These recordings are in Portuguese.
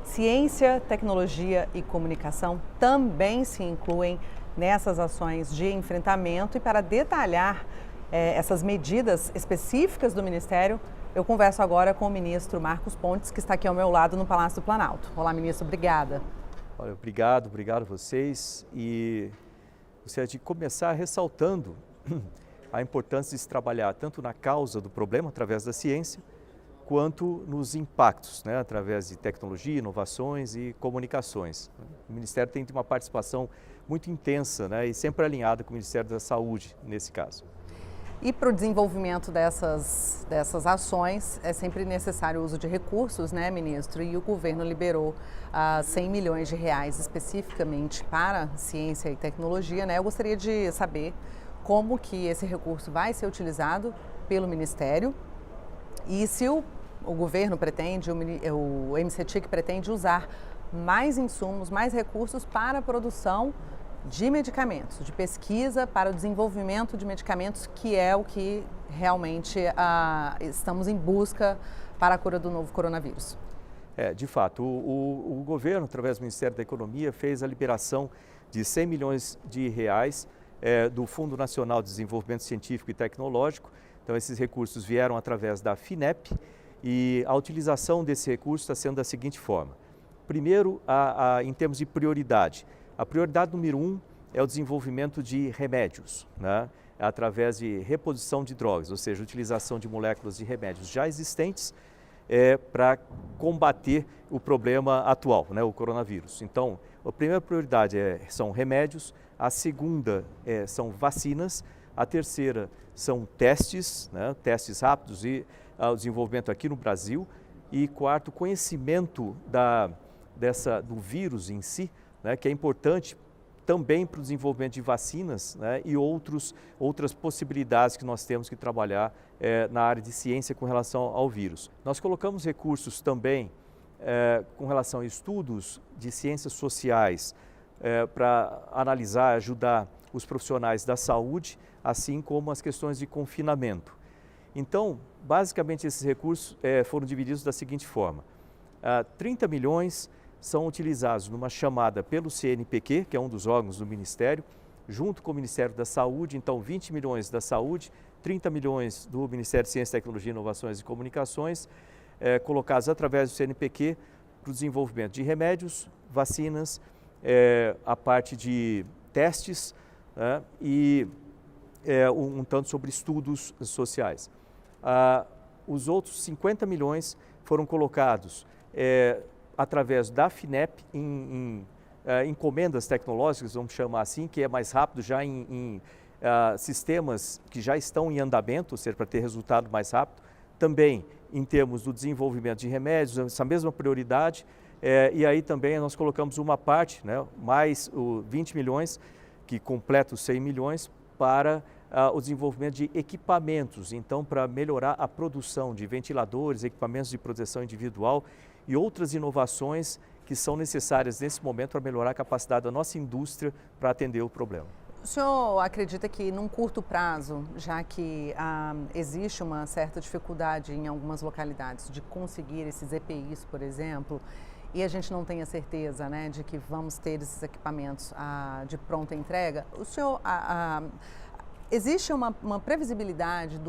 Ciência, tecnologia e comunicação também se incluem nessas ações de enfrentamento e para detalhar essas medidas específicas do Ministério, eu converso agora com o ministro Marcos Pontes, que está aqui ao meu lado no Palácio do Planalto. Olá, ministro, obrigada. Olha, obrigado a vocês e gostaria de começar ressaltando a importância de se trabalhar tanto na causa do problema através da ciência, quanto nos impactos, através de tecnologia, inovações e comunicações. O Ministério tem uma participação muito intensa e sempre alinhada com o Ministério da Saúde, nesse caso. E para o desenvolvimento dessas ações é sempre necessário o uso de recursos, ministro? E o governo liberou 100 milhões de reais especificamente para ciência e tecnologia, Eu gostaria de saber como que esse recurso vai ser utilizado pelo Ministério e se o governo pretende, o MCTIC pretende usar mais insumos, mais recursos para a produção de medicamentos, de pesquisa para o desenvolvimento de medicamentos, que é o que realmente estamos em busca para a cura do novo coronavírus. De fato, o governo, através do Ministério da Economia, fez a liberação de 100 milhões de reais do Fundo Nacional de Desenvolvimento Científico e Tecnológico. Então, esses recursos vieram através da FINEP e a utilização desse recurso está sendo da seguinte forma. Primeiro, em termos de prioridade. A prioridade número 1 é o desenvolvimento de remédios, através de reposição de drogas, ou seja, utilização de moléculas de remédios já existentes para combater o problema atual, o coronavírus. Então, a primeira prioridade são remédios, a segunda são vacinas, a terceira são testes, testes rápidos e o desenvolvimento aqui no Brasil, e quarto, conhecimento do vírus em si, que é importante também para o desenvolvimento de vacinas e outras possibilidades que nós temos que trabalhar na área de ciência com relação ao vírus. Nós colocamos recursos também com relação a estudos de ciências sociais para analisar, ajudar os profissionais da saúde, assim como as questões de confinamento. Então, basicamente, esses recursos foram divididos da seguinte forma. 30 milhões são utilizados numa chamada pelo CNPq, que é um dos órgãos do Ministério, junto com o Ministério da Saúde. Então, 20 milhões da Saúde, 30 milhões do Ministério de Ciência, Tecnologia, Inovações e Comunicações, colocados através do CNPq para o desenvolvimento de remédios, vacinas, a parte de testes e um tanto sobre estudos sociais. Os outros 50 milhões foram colocados através da FINEP em encomendas tecnológicas, vamos chamar assim, que é mais rápido, já em sistemas que já estão em andamento, ou seja, para ter resultado mais rápido. Também em termos do desenvolvimento de remédios, essa mesma prioridade. E aí também nós colocamos uma parte, mais 20 milhões, que completa os 100 milhões, para o desenvolvimento de equipamentos, então para melhorar a produção de ventiladores, equipamentos de proteção individual e outras inovações que são necessárias nesse momento para melhorar a capacidade da nossa indústria para atender o problema. O senhor acredita que num curto prazo, já que existe uma certa dificuldade em algumas localidades de conseguir esses EPIs, por exemplo, e a gente não tem a certeza de que vamos ter esses equipamentos de pronta entrega, o senhor, existe uma previsibilidade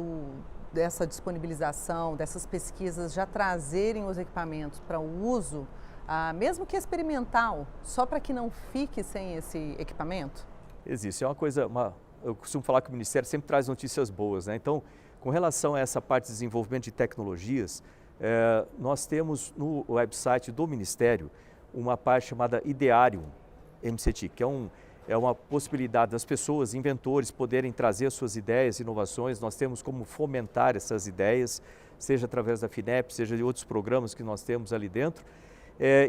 dessa disponibilização, dessas pesquisas já trazerem os equipamentos para o uso, mesmo que experimental, só para que não fique sem esse equipamento? Existe, eu costumo falar que o Ministério sempre traz notícias boas, Então, com relação a essa parte de desenvolvimento de tecnologias, nós temos no website do Ministério uma parte chamada Ideário MCTIC, que é uma possibilidade das pessoas, inventores, poderem trazer suas ideias, inovações. Nós temos como fomentar essas ideias, seja através da FINEP, seja de outros programas que nós temos ali dentro.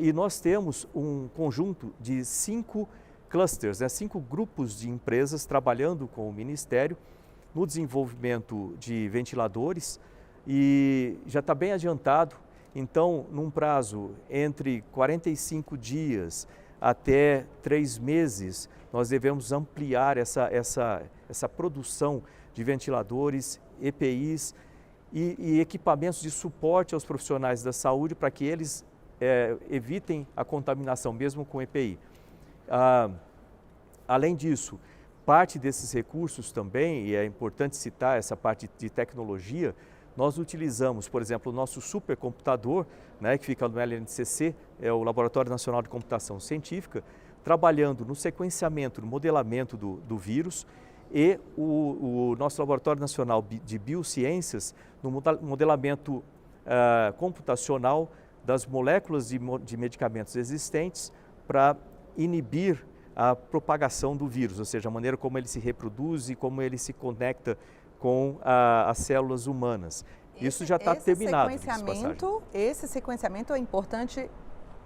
E nós temos um conjunto de 5 clusters, 5 grupos de empresas trabalhando com o Ministério no desenvolvimento de ventiladores, e já está bem adiantado. Então, num prazo entre 45 dias até 3 meses, nós devemos ampliar essa produção de ventiladores, EPIs e equipamentos de suporte aos profissionais da saúde, para que eles evitem a contaminação, mesmo com EPI. Além disso, parte desses recursos também, e é importante citar essa parte de tecnologia, nós utilizamos, por exemplo, o nosso supercomputador, né, que fica no LNCC, é o Laboratório Nacional de Computação Científica, trabalhando no sequenciamento, no modelamento do vírus, e o nosso Laboratório Nacional de Biociências no modelamento computacional das moléculas de medicamentos existentes para inibir a propagação do vírus, ou seja, a maneira como ele se reproduz e como ele se conecta com as células humanas. Isso já está terminado. Esse sequenciamento é importante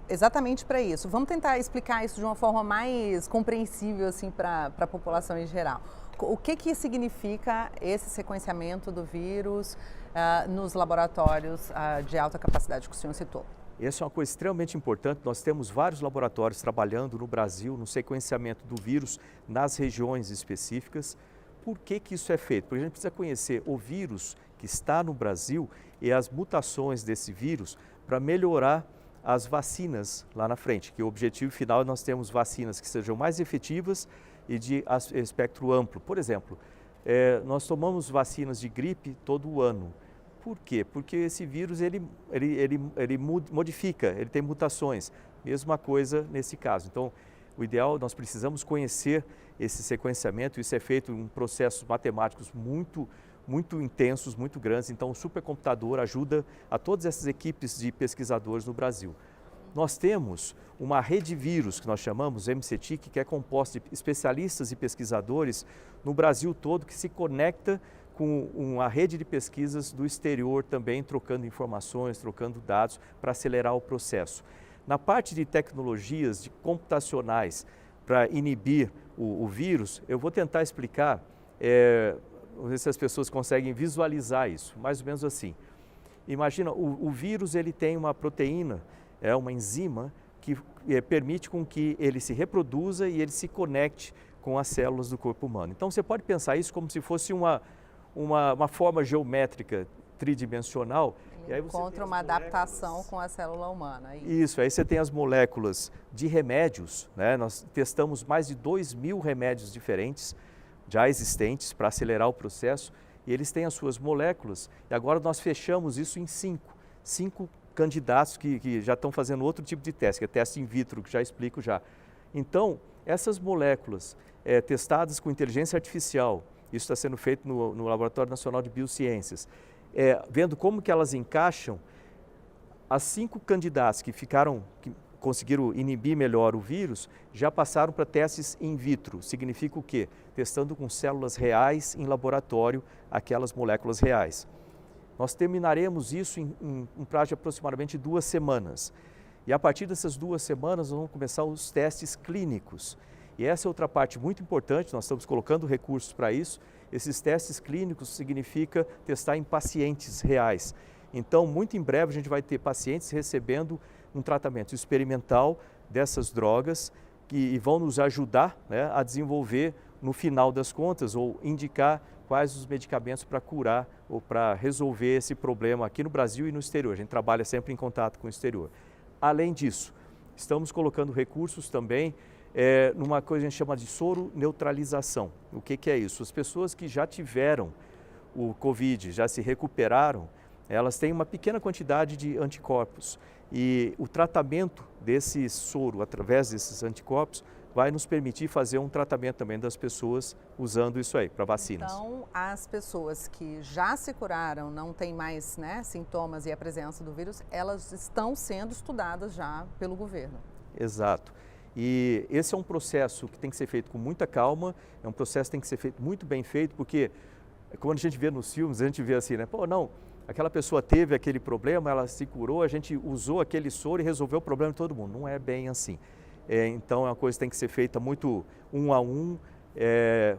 exatamente para isso. Vamos tentar explicar isso de uma forma mais compreensível assim, para a população em geral. O que significa esse sequenciamento do vírus nos laboratórios de alta capacidade que o senhor citou? Essa é uma coisa extremamente importante. Nós temos vários laboratórios trabalhando no Brasil no sequenciamento do vírus nas regiões específicas. Por que isso é feito? Porque a gente precisa conhecer o vírus que está no Brasil e as mutações desse vírus para melhorar as vacinas lá na frente, que o objetivo final é nós termos vacinas que sejam mais efetivas e de espectro amplo. Por exemplo, nós tomamos vacinas de gripe todo ano. Por quê? Porque esse vírus ele modifica, ele tem mutações. Mesma coisa nesse caso. Então, o ideal, nós precisamos conhecer esse sequenciamento. Isso é feito em processos matemáticos muito intensos, muito grandes. Então, o supercomputador ajuda a todas essas equipes de pesquisadores no Brasil. Nós temos uma rede de vírus, que nós chamamos MCTIC, que é composta de especialistas e pesquisadores no Brasil todo, que se conecta com uma rede de pesquisas do exterior também, trocando informações, trocando dados para acelerar o processo. Na parte de tecnologias computacionais para inibir o vírus, eu vou tentar explicar, vamos ver se as pessoas conseguem visualizar isso, mais ou menos assim. Imagina, o vírus ele tem uma proteína, uma enzima, que permite com que ele se reproduza e ele se conecte com as células do corpo humano. Então você pode pensar isso como se fosse uma forma geométrica tridimensional. E aí você encontra uma adaptação com a célula humana. Isso, aí você tem as moléculas de remédios, né? Nós testamos mais de 2.000 remédios diferentes, já existentes, para acelerar o processo, e eles têm as suas moléculas, e agora nós fechamos isso em cinco candidatos que já estão fazendo outro tipo de teste, que é teste in vitro, que já explico já. Então, essas moléculas testadas com inteligência artificial, isso está sendo feito no Laboratório Nacional de Biociências, vendo como que elas encaixam, as 5 candidatos que conseguiram inibir melhor o vírus, já passaram para testes in vitro. Significa o quê? Testando com células reais em laboratório aquelas moléculas reais. Nós terminaremos isso em um prazo de aproximadamente 2 semanas. E a partir dessas 2 semanas, nós vamos começar os testes clínicos. E essa é outra parte muito importante, nós estamos colocando recursos para isso. Esses testes clínicos significa testar em pacientes reais. Então, muito em breve, a gente vai ter pacientes recebendo um tratamento experimental dessas drogas que vão nos ajudar, né, a desenvolver, no final das contas, ou indicar quais os medicamentos para curar ou para resolver esse problema aqui no Brasil e no exterior. A gente trabalha sempre em contato com o exterior. Além disso, estamos colocando recursos também numa coisa que a gente chama de soro neutralização. O que é isso? As pessoas que já tiveram o Covid, já se recuperaram, elas têm uma pequena quantidade de anticorpos. E o tratamento desse soro, através desses anticorpos, vai nos permitir fazer um tratamento também das pessoas usando isso aí, para vacinas. Então, as pessoas que já se curaram, não têm mais, né, sintomas e a presença do vírus, elas estão sendo estudadas já pelo governo. Exato. E esse é um processo que tem que ser feito com muita calma, é um processo que tem que ser feito muito bem feito, porque quando a gente vê nos filmes, a gente vê assim, né? Pô, não, aquela pessoa teve aquele problema, ela se curou, a gente usou aquele soro e resolveu o problema de todo mundo. Não é bem assim. Então, é uma coisa que tem que ser feita muito um a um,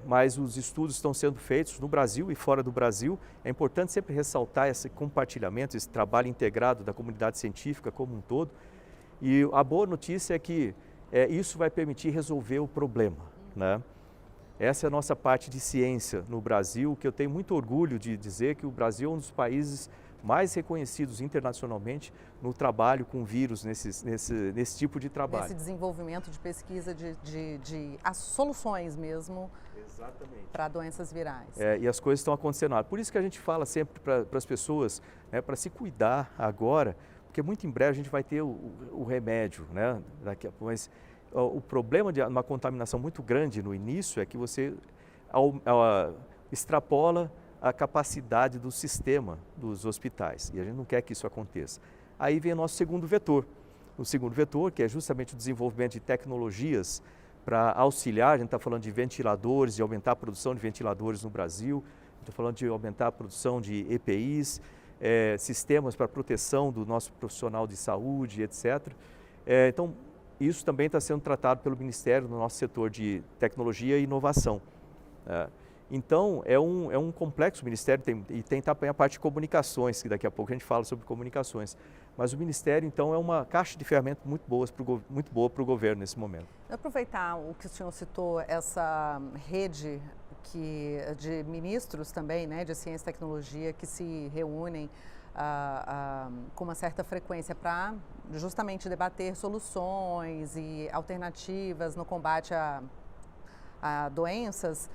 mas os estudos estão sendo feitos no Brasil e fora do Brasil. É importante sempre ressaltar esse compartilhamento, esse trabalho integrado da comunidade científica como um todo. E a boa notícia é que isso vai permitir resolver o problema, né? Essa é a nossa parte de ciência no Brasil, que eu tenho muito orgulho de dizer que o Brasil é um dos países mais reconhecidos internacionalmente no trabalho com vírus, nesse tipo de trabalho. Nesse desenvolvimento de pesquisa de as soluções mesmo para doenças virais. E as coisas estão acontecendo. Por isso que a gente fala sempre para as pessoas, né, para se cuidar agora, porque muito em breve a gente vai ter o remédio, né, mas o problema de uma contaminação muito grande no início é que você extrapola a capacidade do sistema dos hospitais, e a gente não quer que isso aconteça. Aí vem o nosso segundo vetor. O segundo vetor, que é justamente o desenvolvimento de tecnologias para auxiliar, a gente está falando de ventiladores, de aumentar a produção de ventiladores no Brasil, está falando de aumentar a produção de EPIs, sistemas para proteção do nosso profissional de saúde, etc. Então, isso também está sendo tratado pelo Ministério no nosso setor de tecnologia e inovação. Então, é um complexo Ministério, tem também a parte de comunicações, que daqui a pouco a gente fala sobre comunicações. Mas o Ministério, então, é uma caixa de ferramentas muito boa para o governo nesse momento. Aproveitar o que o senhor citou, essa rede de ministros também, né, de ciência e tecnologia, que se reúnem com uma certa frequência para justamente debater soluções e alternativas no combate a doenças.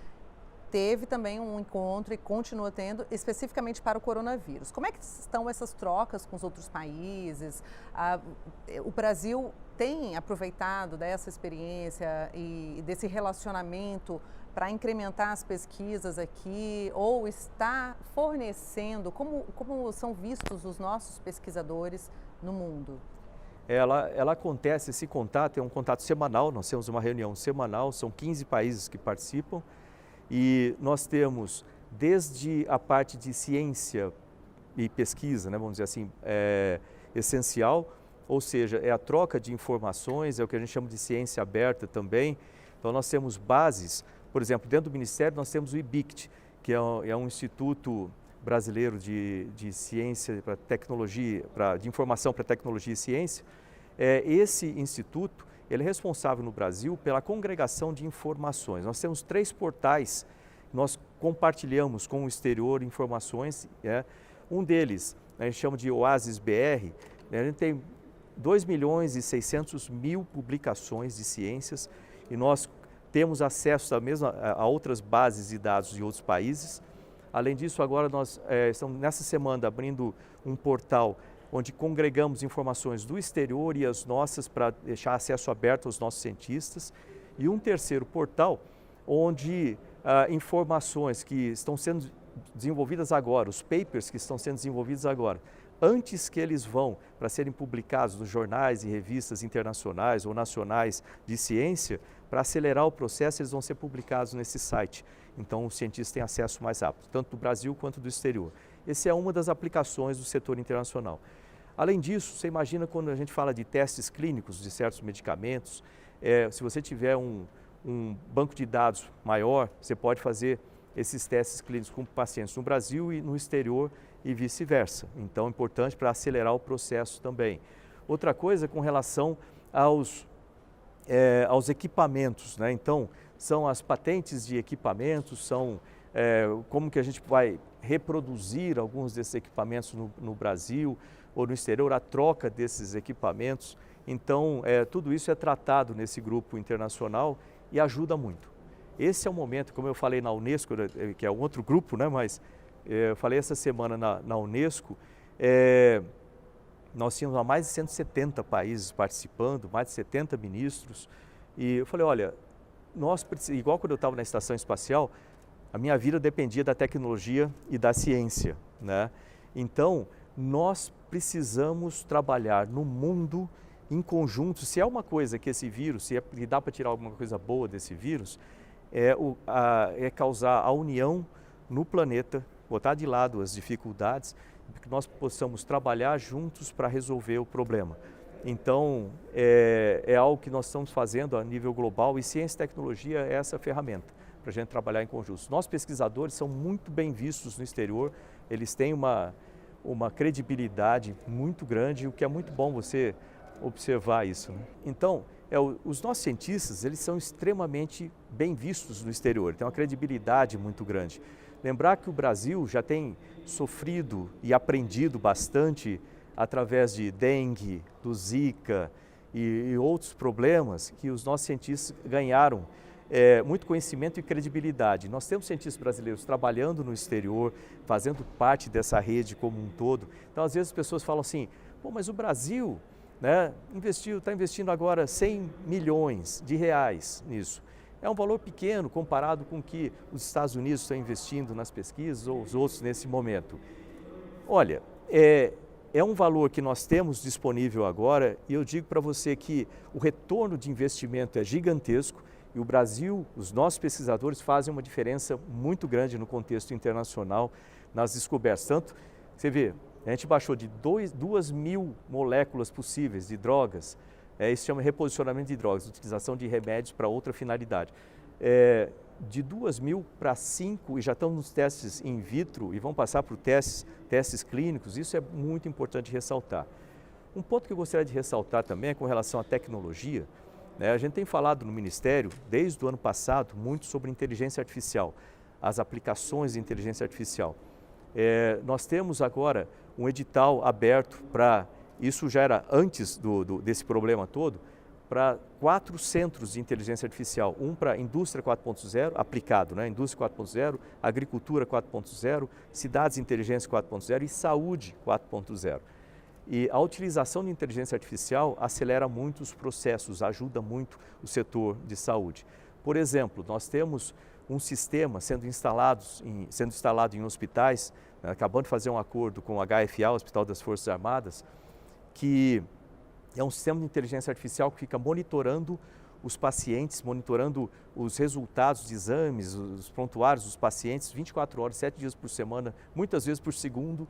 Teve também um encontro e continua tendo especificamente para o coronavírus. Como é que estão essas trocas com os outros países? O Brasil tem aproveitado dessa experiência e desse relacionamento para incrementar as pesquisas aqui ou está fornecendo? Como são vistos os nossos pesquisadores no mundo? Ela acontece, esse contato é um contato semanal, nós temos uma reunião semanal, são 15 países que participam. E nós temos desde a parte de ciência e pesquisa, né, vamos dizer assim, essencial, ou seja, é a troca de informações, é o que a gente chama de ciência aberta também. Então nós temos bases, por exemplo, dentro do Ministério nós temos o IBICT, que é um instituto brasileiro de ciência para tecnologia, de informação para tecnologia e ciência. Esse instituto, ele é responsável no Brasil pela congregação de informações. Nós temos 3 portais, nós compartilhamos com o exterior informações. Um deles, a gente chama de Oasis BR, a gente tem 2.600.000 publicações de ciências e nós temos acesso a outras bases de dados de outros países. Além disso, agora nós estamos nessa semana abrindo um portal onde congregamos informações do exterior e as nossas para deixar acesso aberto aos nossos cientistas. E um terceiro portal, onde informações que estão sendo desenvolvidas agora, os papers que estão sendo desenvolvidos agora, antes que eles vão para serem publicados nos jornais e revistas internacionais ou nacionais de ciência, para acelerar o processo, eles vão ser publicados nesse site. Então, os cientistas têm acesso mais rápido, tanto do Brasil quanto do exterior. Essa é uma das aplicações do setor internacional. Além disso, você imagina quando a gente fala de testes clínicos de certos medicamentos, se você tiver um banco de dados maior, você pode fazer esses testes clínicos com pacientes no Brasil e no exterior e vice-versa. Então, é importante para acelerar o processo também. Outra coisa com relação aos equipamentos, né? Então, são as patentes de equipamentos, são como que a gente vai reproduzir alguns desses equipamentos no Brasil ou no exterior, a troca desses equipamentos. Então, tudo isso é tratado nesse grupo internacional e ajuda muito. Esse é o momento, como eu falei na Unesco, que é um outro grupo, né? Mas eu falei essa semana na Unesco, nós tínhamos mais de 170 países participando, mais de 70 ministros, e eu falei, olha, igual quando eu estava na estação espacial, a minha vida dependia da tecnologia e da ciência, né? Então, nós precisamos trabalhar no mundo em conjunto. Se é uma coisa que esse vírus, se dá para tirar alguma coisa boa desse vírus, é causar a união no planeta, botar de lado as dificuldades, para que nós possamos trabalhar juntos para resolver o problema. Então, é algo que nós estamos fazendo a nível global e ciência e tecnologia é essa ferramenta para a gente trabalhar em conjunto. Nossos pesquisadores são muito bem vistos no exterior, eles têm uma credibilidade muito grande, o que é muito bom você observar isso, né? Então, os nossos cientistas, eles são extremamente bem vistos no exterior, tem uma credibilidade muito grande. Lembrar que o Brasil já tem sofrido e aprendido bastante através de dengue, do Zika e outros problemas que os nossos cientistas ganharam muito conhecimento e credibilidade. Nós temos cientistas brasileiros trabalhando no exterior, fazendo parte dessa rede como um todo. Então, às vezes as pessoas falam assim, pô, mas o Brasil, né, está investindo agora 100 milhões de reais nisso. É um valor pequeno comparado com o que os Estados Unidos estão investindo nas pesquisas ou os outros nesse momento. Olha, é um valor que nós temos disponível agora e eu digo para você que o retorno de investimento é gigantesco e o Brasil, os nossos pesquisadores fazem uma diferença muito grande no contexto internacional nas descobertas. Tanto, você vê, a gente baixou de 2.000 moléculas possíveis de drogas. Isso se chama reposicionamento de drogas, utilização de remédios para outra finalidade. De 2.000 para 5 e já estamos nos testes in vitro e vão passar para testes clínicos, isso é muito importante ressaltar. Um ponto que eu gostaria de ressaltar também é com relação à tecnologia. A gente tem falado no Ministério, desde o ano passado, muito sobre inteligência artificial, as aplicações de inteligência artificial. Nós temos agora um edital aberto para... Isso já era antes desse problema todo, para 4 centros de inteligência artificial, um para indústria 4.0, aplicado, né? Indústria 4.0, agricultura 4.0, cidades de inteligência 4.0 e saúde 4.0. E a utilização de inteligência artificial acelera muito os processos, ajuda muito o setor de saúde. Por exemplo, nós temos um sistema sendo instalado em hospitais, né? Acabando de fazer um acordo com o HFA, o Hospital das Forças Armadas, que é um sistema de inteligência artificial que fica monitorando os pacientes, monitorando os resultados de exames, os prontuários dos pacientes 24 horas, 7 dias por semana, muitas vezes por segundo.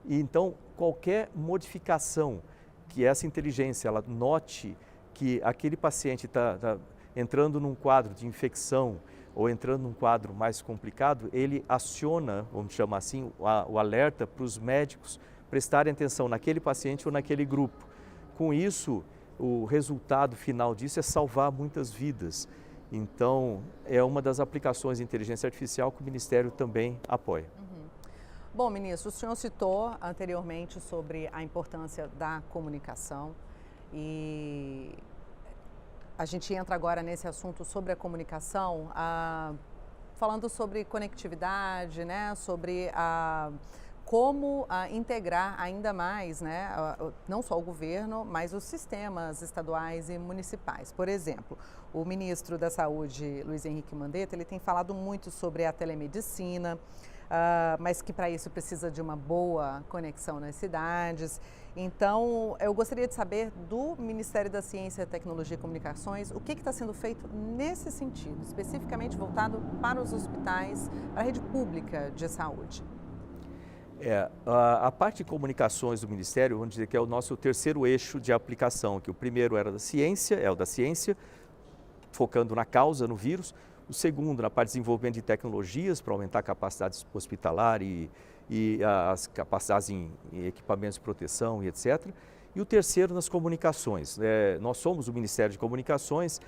E então, qualquer modificação que essa inteligência ela note que aquele paciente está entrando num quadro de infecção ou entrando num quadro mais complicado, ele aciona, vamos chamar assim, o alerta para os médicos prestarem atenção naquele paciente ou naquele grupo. Com isso, o resultado final disso é salvar muitas vidas. Então, é uma das aplicações de inteligência artificial que o Ministério também apoia. Bom, ministro, o senhor citou anteriormente sobre a importância da comunicação e a gente entra agora nesse assunto sobre a comunicação, falando sobre conectividade, né, sobre como integrar ainda mais, né, não só o governo, mas os sistemas estaduais e municipais. Por exemplo, o ministro da Saúde, Luiz Henrique Mandetta, ele tem falado muito sobre a telemedicina, mas que para isso precisa de uma boa conexão nas cidades. Então, eu gostaria de saber do Ministério da Ciência, Tecnologia e Comunicações, o que está sendo feito nesse sentido, especificamente voltado para os hospitais, para a rede pública de saúde. A parte de comunicações do Ministério, vamos dizer que é o nosso terceiro eixo de aplicação, que o primeiro era da ciência, é o da ciência, focando na causa, no vírus. O segundo, na parte de desenvolvimento de tecnologias para aumentar a capacidade hospitalar e as capacidades em equipamentos de proteção e etc. E o terceiro, nas comunicações. Nós somos o Ministério de Comunicações,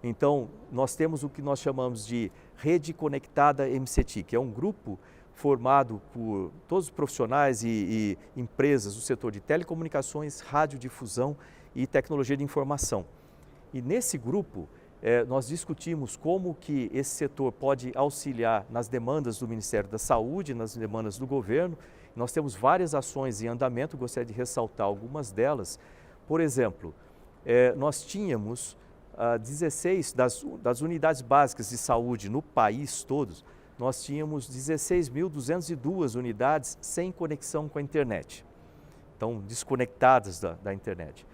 então nós temos o que nós chamamos de Rede Conectada MCT, que é um grupo formado por todos os profissionais e empresas do setor de telecomunicações, radiodifusão e tecnologia de informação. E nesse grupo, nós discutimos como que esse setor pode auxiliar nas demandas do Ministério da Saúde, nas demandas do governo. Nós temos várias ações em andamento, gostaria de ressaltar algumas delas. Por exemplo, nós tínhamos 16 das unidades básicas de saúde no país todos, nós tínhamos 16.202 unidades sem conexão com a internet, então desconectadas da internet.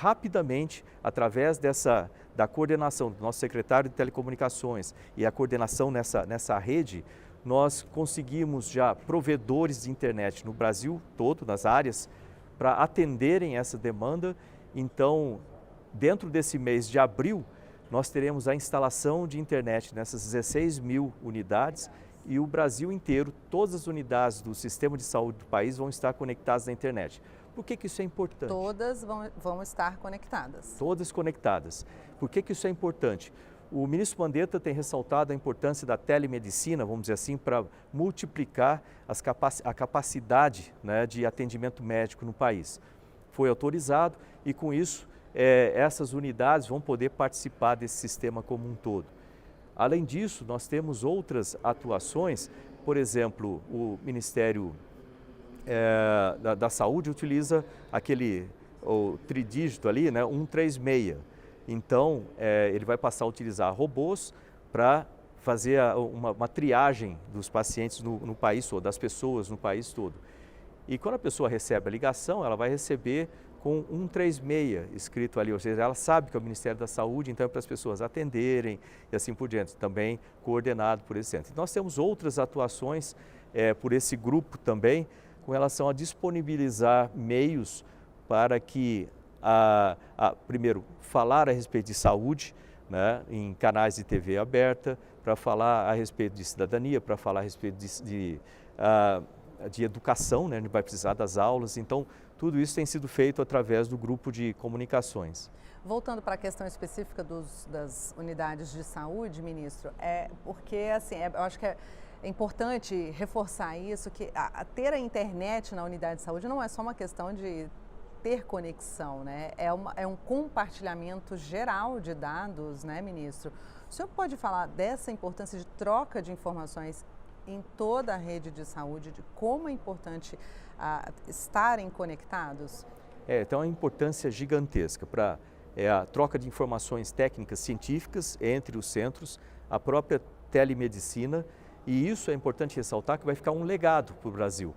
Rapidamente, através da coordenação do nosso secretário de Telecomunicações e a coordenação nessa rede, nós conseguimos já provedores de internet no Brasil todo, nas áreas, para atenderem essa demanda. Então, dentro desse mês de abril, nós teremos a instalação de internet nessas 16.000 unidades e o Brasil inteiro, todas as unidades do sistema de saúde do país vão estar conectadas à internet. Por que isso é importante? Todas vão estar conectadas. Todas conectadas. Por que isso é importante? O ministro Mandetta tem ressaltado a importância da telemedicina, vamos dizer assim, para multiplicar a capacidade, né, de atendimento médico no país. Foi autorizado e, com isso, essas unidades vão poder participar desse sistema como um todo. Além disso, nós temos outras atuações, por exemplo, o Ministério da Saúde utiliza o tridígito ali, né, 136. Então, ele vai passar a utilizar robôs para fazer uma triagem dos pacientes no país todo, das pessoas no país todo. E quando a pessoa recebe a ligação, ela vai receber com 136 escrito ali, ou seja, ela sabe que é o Ministério da Saúde, então é para as pessoas atenderem e assim por diante, também coordenado por esse centro. Nós temos outras atuações por esse grupo também, com relação a disponibilizar meios para que, primeiro, falar a respeito de saúde, né, em canais de TV aberta, para falar a respeito de cidadania, para falar a respeito de educação, né, onde vai precisar das aulas. Então, tudo isso tem sido feito através do grupo de comunicações. Voltando para a questão específica das unidades de saúde, ministro, porque assim, eu acho que é importante reforçar isso, que ter a internet na unidade de saúde não é só uma questão de ter conexão, né? É um compartilhamento geral de dados, né, ministro? O senhor pode falar dessa importância de troca de informações em toda a rede de saúde, de como é importante estarem conectados? Então, é uma importância gigantesca para a troca de informações técnicas científicas entre os centros, a própria telemedicina, e isso é importante ressaltar que vai ficar um legado para o Brasil.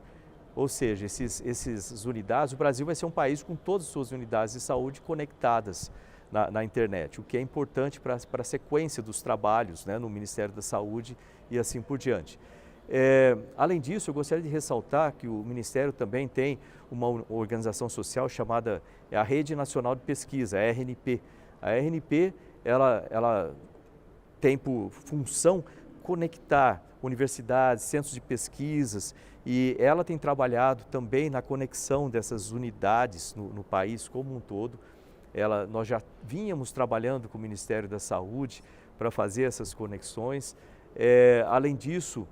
Ou seja, essas unidades, o Brasil vai ser um país com todas as suas unidades de saúde conectadas na internet, o que é importante para a sequência dos trabalhos, né, no Ministério da Saúde e assim por diante. Além disso, eu gostaria de ressaltar que o Ministério também tem uma organização social chamada a Rede Nacional de Pesquisa, a RNP. A RNP, ela tem por função conectar universidades, centros de pesquisas, e ela tem trabalhado também na conexão dessas unidades no país como um todo. Nós já vínhamos trabalhando com o Ministério da Saúde para fazer essas conexões. Além disso,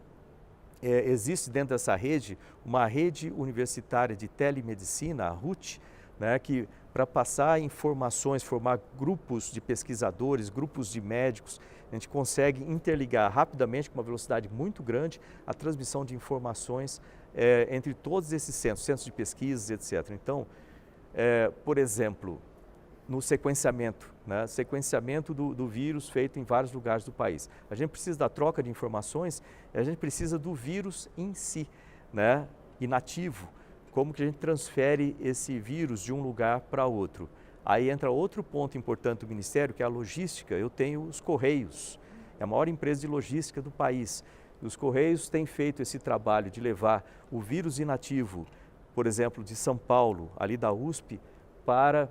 existe dentro dessa rede uma rede universitária de telemedicina, a RUT, né, que para passar informações, formar grupos de pesquisadores, grupos de médicos, a gente consegue interligar rapidamente, com uma velocidade muito grande, a transmissão de informações entre todos esses centros de pesquisas, etc. Então, por exemplo, no sequenciamento, né? Sequenciamento do vírus feito em vários lugares do país. A gente precisa da troca de informações, a gente precisa do vírus em si, né? Inativo. Como que a gente transfere esse vírus de um lugar para outro. Aí entra outro ponto importante do Ministério, que é a logística. Eu tenho os Correios, é a maior empresa de logística do país. Os Correios têm feito esse trabalho de levar o vírus inativo, por exemplo, de São Paulo, ali da USP, para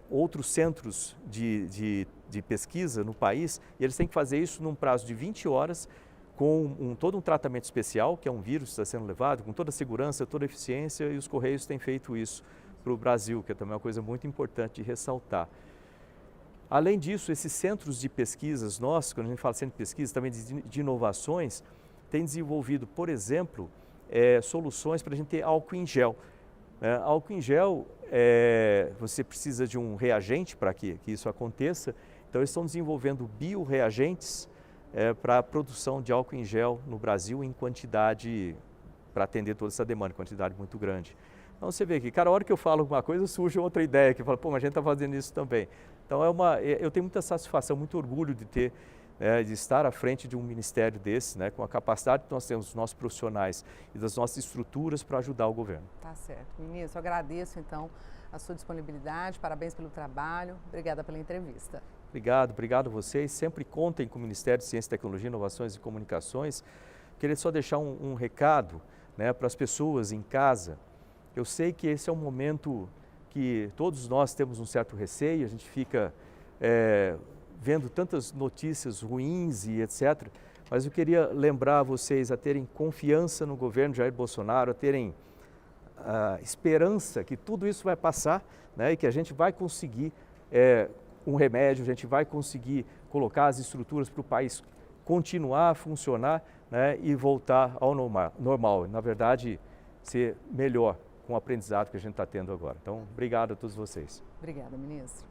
outros centros de pesquisa no país, e eles têm que fazer isso num prazo de 20 horas, com todo um tratamento especial, que é um vírus que está sendo levado, com toda a segurança, toda a eficiência, e os Correios têm feito isso para o Brasil, que é também uma coisa muito importante de ressaltar. Além disso, esses centros de pesquisas nossos, quando a gente fala centro de pesquisa, também de inovações, têm desenvolvido, por exemplo, soluções para a gente ter álcool em gel. Álcool em gel, você precisa de um reagente para que isso aconteça, então eles estão desenvolvendo bioreagentes para a produção de álcool em gel no Brasil em quantidade, para atender toda essa demanda, quantidade muito grande. Então você vê que cada hora que eu falo alguma coisa surge outra ideia, que fala, pô, mas a gente está fazendo isso também. Então eu tenho muita satisfação, muito orgulho de ter, de estar à frente de um ministério desse, né, com a capacidade que nós temos dos nossos profissionais e das nossas estruturas para ajudar o governo. Tá certo. Ministro, eu agradeço então a sua disponibilidade, parabéns pelo trabalho, obrigada pela entrevista. Obrigado a vocês, sempre contem com o Ministério de Ciência, Tecnologia, Inovações e Comunicações. Queria só deixar um recado, né, para as pessoas em casa. Eu sei que esse é um momento que todos nós temos um certo receio, a gente fica vendo tantas notícias ruins e etc. Mas eu queria lembrar vocês a terem confiança no governo Jair Bolsonaro, a terem esperança que tudo isso vai passar, né, e que a gente vai conseguir um remédio, a gente vai conseguir colocar as estruturas para o país continuar a funcionar, né, e voltar ao normal. Na verdade, ser melhor com o aprendizado que a gente está tendo agora. Então, obrigado a todos vocês. Obrigada, ministro.